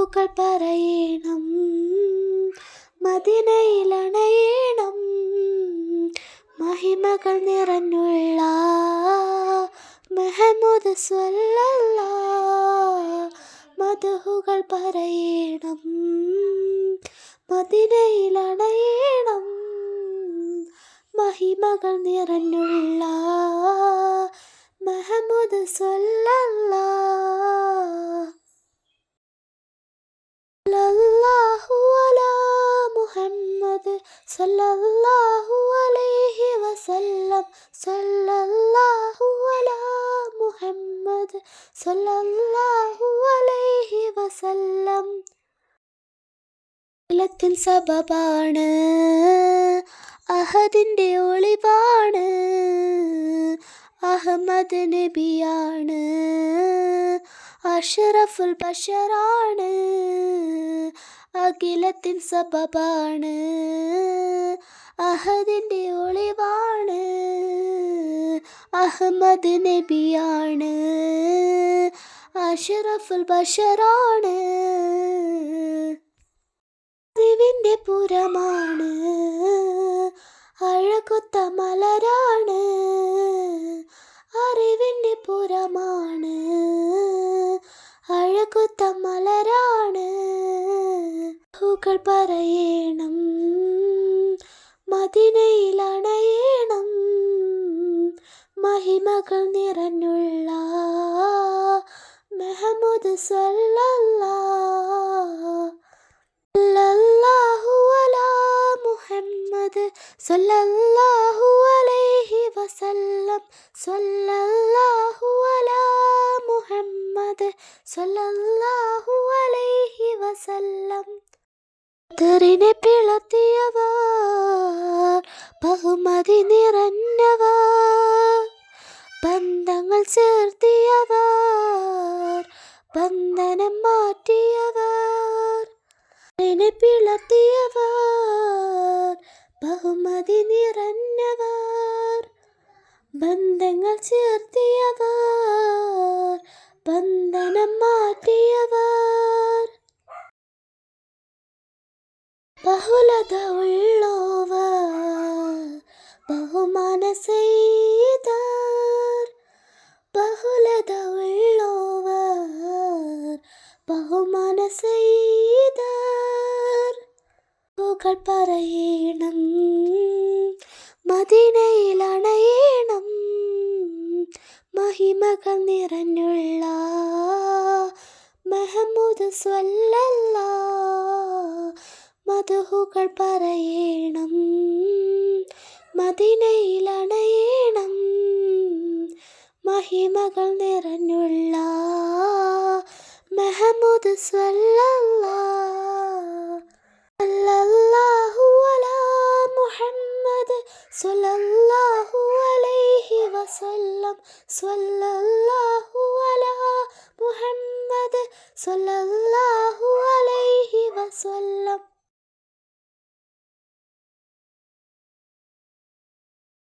മധുഹുകൾ പറയണം, മദീനയിലണയണം, മഹിമകൾ നിറഞ്ഞുള്ള മുഹമ്മദ് സ്വല്ലല്ലാഹ്. മധുഹുകൾ പറയണം, മദീനയിലണയണം, മഹിമകൾ നിറഞ്ഞുള്ള മുഹമ്മദ് സ്വല്ലല്ലാഹ്. സല്ലല്ലാഹു അലാ മുഹമ്മദ് സല്ലല്ലാഹു അലൈഹി വസല്ലം. സല്ലല്ലാഹു അലാ മുഹമ്മദ് സല്ലല്ലാഹു അലൈഹി വസല്ലം. ത്തിൻ സബബാണ്, അഹദിൻ്റെ ഒളിവാണ്, അഹമ്മദ് നബിയാണ്, അഷ്റഫുൽ ബശറാണ്. അഖിലത്തിൻ സബബാണ്, അഹദിൻ്റെ ഒളിവാണ്, അഹമ്മദ് നബിയാണ്, അഷ്റഫുൽ ബശറാണ്. അറിവിൻ്റെ പുരമാണ്, അഴകൊത്ത മലരാണ്, അറിവിൻ്റെ പുരമാണ്, അഴകൊത്ത മലരാണ്. മധുഹുകൾ പറയണം, മദീനയിലണയണം, മഹിമകൾ നിറഞ്ഞുള്ള മുഹമ്മദ് സ്വല്ലല്ലാഹ്. സല്ലല്ലാഹു അലാ മുഹമ്മദ് സല്ലല്ലാഹു അലൈഹി വസല്ലം. സല്ലല്ലാഹു അലാ മുഹമ്മദ് സല്ലല്ലാഹു അലൈഹി വസല്ലം. ബദറിനെ പിളർത്തിയവർ, ബഹുമതി നിറഞ്ഞവർ, ബന്ധങ്ങൾ ചേർത്തിയവർ, ബന്ധനം മാറ്റിയവർ. ബദറിനെ പിളർത്തിയവർ, ബഹുമതി നിറഞ്ഞവർ, ബന്ധങ്ങൾ ചേർത്തിയവർ, ബന്ധനം മാറ്റിയവർ. ബഹുലത ഉള്ളോവർ, ബഹുമാന സെയ്തർ, ബഹുലത ഉള്ളോവർ, ബഹുമാന സെയ്തർ. മധുഹുകൾ പറയണം, മദീനയിലണയണം, മഹിമകൾ നിറഞ്ഞുള്ള മുഹമ്മദ് സ്വല്ലല്ലാഹ്. മധുഹുകൾ പറയണം, മദീനയിലണയണം, മഹിമകൾ നിറഞ്ഞുള്ള മുഹമ്മദ് സ്വല്ലല്ലാഹ്. സല്ലല്ലാഹു അലാ മുഹമ്മദ് സല്ലല്ലാഹു അലൈഹി വസല്ലം. സല്ലല്ലാഹു അലാ മുഹമ്മദ് സല്ലല്ലാഹു